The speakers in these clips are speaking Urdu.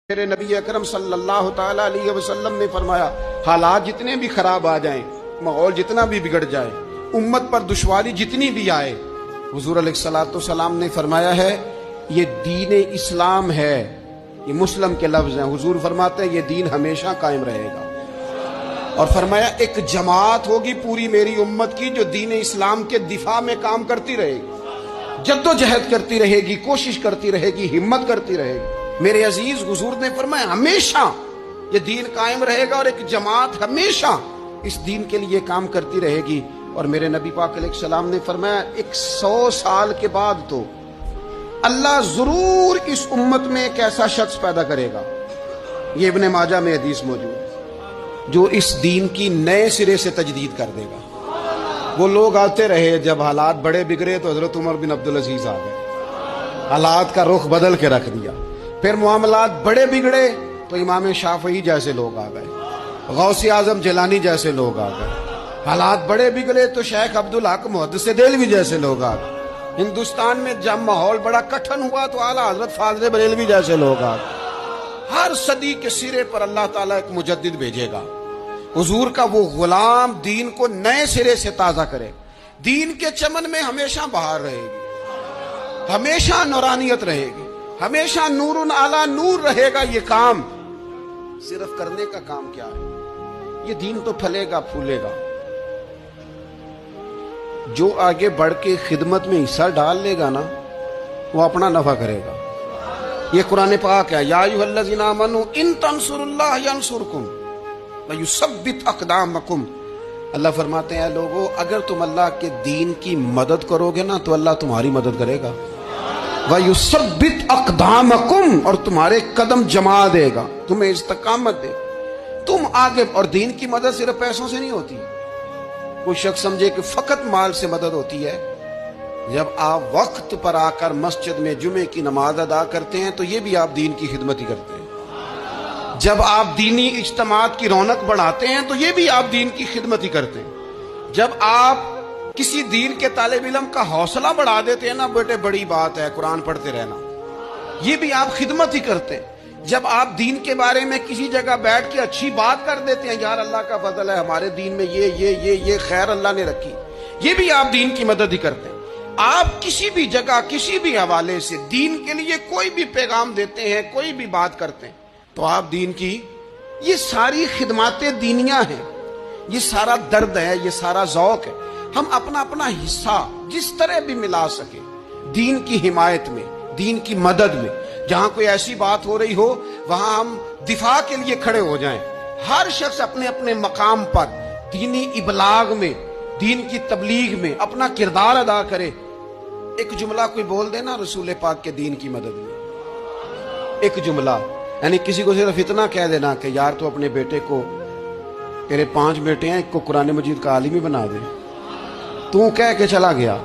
میرے نبی اکرم صلی اللہ تعالی علیہ وسلم نے فرمایا حالات جتنے بھی خراب آ جائیں، ماحول جتنا بھی بگڑ جائے، امت پر دشواری جتنی بھی آئے، حضور علیہ الصلوۃ والسلام نے فرمایا ہے یہ دین اسلام ہے، یہ مسلم کے لفظ ہیں، حضور فرماتے ہیں یہ دین ہمیشہ قائم رہے گا، اور فرمایا ایک جماعت ہوگی پوری میری امت کی جو دین اسلام کے دفاع میں کام کرتی رہے گی، جدوجہد کرتی رہے گی، کوشش کرتی رہے گی، ہمت کرتی رہے گی۔ میرے عزیز حضور نے فرمایا ہمیشہ یہ دین قائم رہے گا اور ایک جماعت ہمیشہ اس دین کے لیے کام کرتی رہے گی۔ اور میرے نبی پاک علیہ السلام نے فرمایا 100 سال کے بعد تو اللہ ضرور اس امت میں ایک ایسا شخص پیدا کرے گا، یہ ابن ماجہ میں حدیث موجود ہے، جو اس دین کی نئے سرے سے تجدید کر دے گا۔ وہ لوگ آتے رہے، جب حالات بڑے بگڑے تو حضرت عمر بن عبدالعزیز آ گئے، حالات کا رخ بدل کے رکھ دیا۔ پھر معاملات بڑے بگڑے تو امام شافعی جیسے لوگ آ گئے، غوث اعظم جیلانی جیسے لوگ آ گئے۔ حالات بڑے بگڑے تو شیخ عبدالحق محدث دہلوی جیسے لوگ آ گئے۔ ہندوستان میں جب ماحول بڑا کٹھن ہوا تو اعلیٰ حضرت فاضل بریلوی جیسے لوگ آ گئے۔ ہر صدی کے سرے پر اللہ تعالیٰ ایک مجدد بھیجے گا، حضور کا وہ غلام دین کو نئے سرے سے تازہ کرے، دین کے چمن میں ہمیشہ بہار رہے گی، ہمیشہ نورانیت رہے گی، ہمیشہ نور اعلیٰ نور رہے گا۔ یہ کام صرف کرنے کا کام کیا ہے، یہ دین تو پھلے گا پھولے گا۔ جو آگے بڑھ کے خدمت میں حصہ ڈال لے گا نا، وہ اپنا نفع کرے گا۔ یہ قرآن پاک ہے، یا ایھا الذین آمنوا ان تنصروا اللہ ینصرکم ویثبت اقدامکم۔ اللہ فرماتے ہیں اے لوگو اگر تم اللہ کے دین کی مدد کرو گے نا تو اللہ تمہاری مدد کرے گا، وَيُثَبِّتْ أَقْدَامَكُمْ، اور تمہارے قدم جما دے گا، تمہیں استقامت دے۔ تم آگے، اور دین کی مدد صرف پیسوں سے نہیں ہوتی۔ کوئی شخص سمجھے کہ فقط مال سے مدد ہوتی ہے، جب آپ وقت پر آ کر مسجد میں جمعے کی نماز ادا کرتے ہیں تو یہ بھی آپ دین کی خدمت ہی کرتے ہیں۔ جب آپ دینی اجتماعات کی رونق بڑھاتے ہیں تو یہ بھی آپ دین کی خدمت ہی کرتے ہیں۔ جب آپ کسی دین کے طالب علم کا حوصلہ بڑھا دیتے ہیں نا، بیٹے بڑی بات ہے قرآن پڑھتے رہنا، یہ بھی آپ خدمت ہی کرتے ہیں۔ جب آپ دین کے بارے میں کسی جگہ بیٹھ کے اچھی بات کر دیتے ہیں، یار اللہ کا فضل ہے ہمارے دین میں یہ خیر اللہ نے رکھی، یہ بھی آپ دین کی مدد ہی کرتے ہیں۔ آپ کسی بھی جگہ کسی بھی حوالے سے دین کے لیے کوئی بھی پیغام دیتے ہیں، کوئی بھی بات کرتے ہیں تو آپ دین کی، یہ ساری خدمات دینیاں ہیں، یہ سارا درد ہے، یہ سارا ذوق ہے۔ ہم اپنا اپنا حصہ جس طرح بھی ملا سکے دین کی حمایت میں، دین کی مدد میں۔ جہاں کوئی ایسی بات ہو رہی ہو وہاں ہم دفاع کے لیے کھڑے ہو جائیں۔ ہر شخص اپنے اپنے مقام پر دینی ابلاغ میں، دین کی تبلیغ میں اپنا کردار ادا کرے۔ ایک جملہ کوئی بول دے نا رسول پاک کے دین کی مدد میں، ایک جملہ، یعنی کسی کو صرف اتنا کہہ دینا کہ یار تو اپنے بیٹے کو، تیرے 5 بیٹے ہیں، ایک کو قرآن مجید کا عالم ہی بنا دے، تو کہہ کے چلا گیا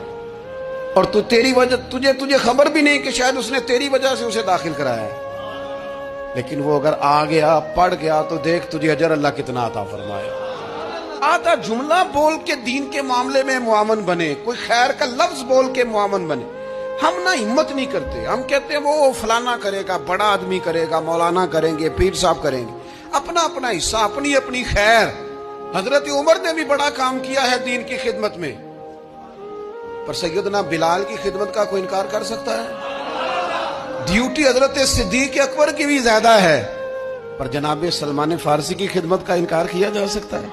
اور تو تیری وجہ تجھے خبر بھی نہیں کہ شاید اس نے تیری وجہ سے اسے داخل کرایا ہے، لیکن وہ اگر آ گیا پڑھ گیا تو دیکھ تجھے اجر اللہ کتنا عطا فرمائے۔ آدھا جملہ بول کے دین کے معاملے میں معاون بنے، کوئی خیر کا لفظ بول کے معاون بنے۔ ہم نہ ہمت نہیں کرتے، ہم کہتے ہیں وہ فلانا کرے گا، بڑا آدمی کرے گا، مولانا کریں گے، پیر صاحب کریں گے۔ اپنا اپنا حصہ، اپنی اپنی خیر۔ حضرت عمر نے بھی بڑا کام کیا ہے دین کی خدمت میں، پر سیدنا بلال کی خدمت کا کوئی انکار کر سکتا ہے؟ ڈیوٹی حضرت صدیق اکبر کی بھی زیادہ ہے، پر جناب سلمان فارسی کی خدمت کا انکار کیا جا سکتا ہے؟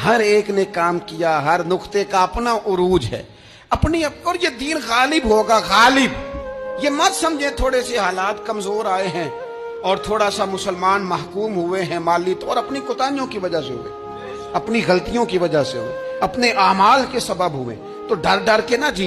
ہر ایک نے کام کیا، ہر نقطے کا اپنا عروج ہے، اپنی، اور یہ دین غالب ہوگا، غالب۔ یہ مت سمجھیں تھوڑے سے حالات کمزور آئے ہیں اور تھوڑا سا مسلمان محکوم ہوئے ہیں مالی طور، اپنی کوتاہیوں کی وجہ سے ہوئے، اپنی غلطیوں کی وجہ سے ہوئے، اپنے اعمال کے سبب ہوئے، تو ڈر ڈر کے نہ جی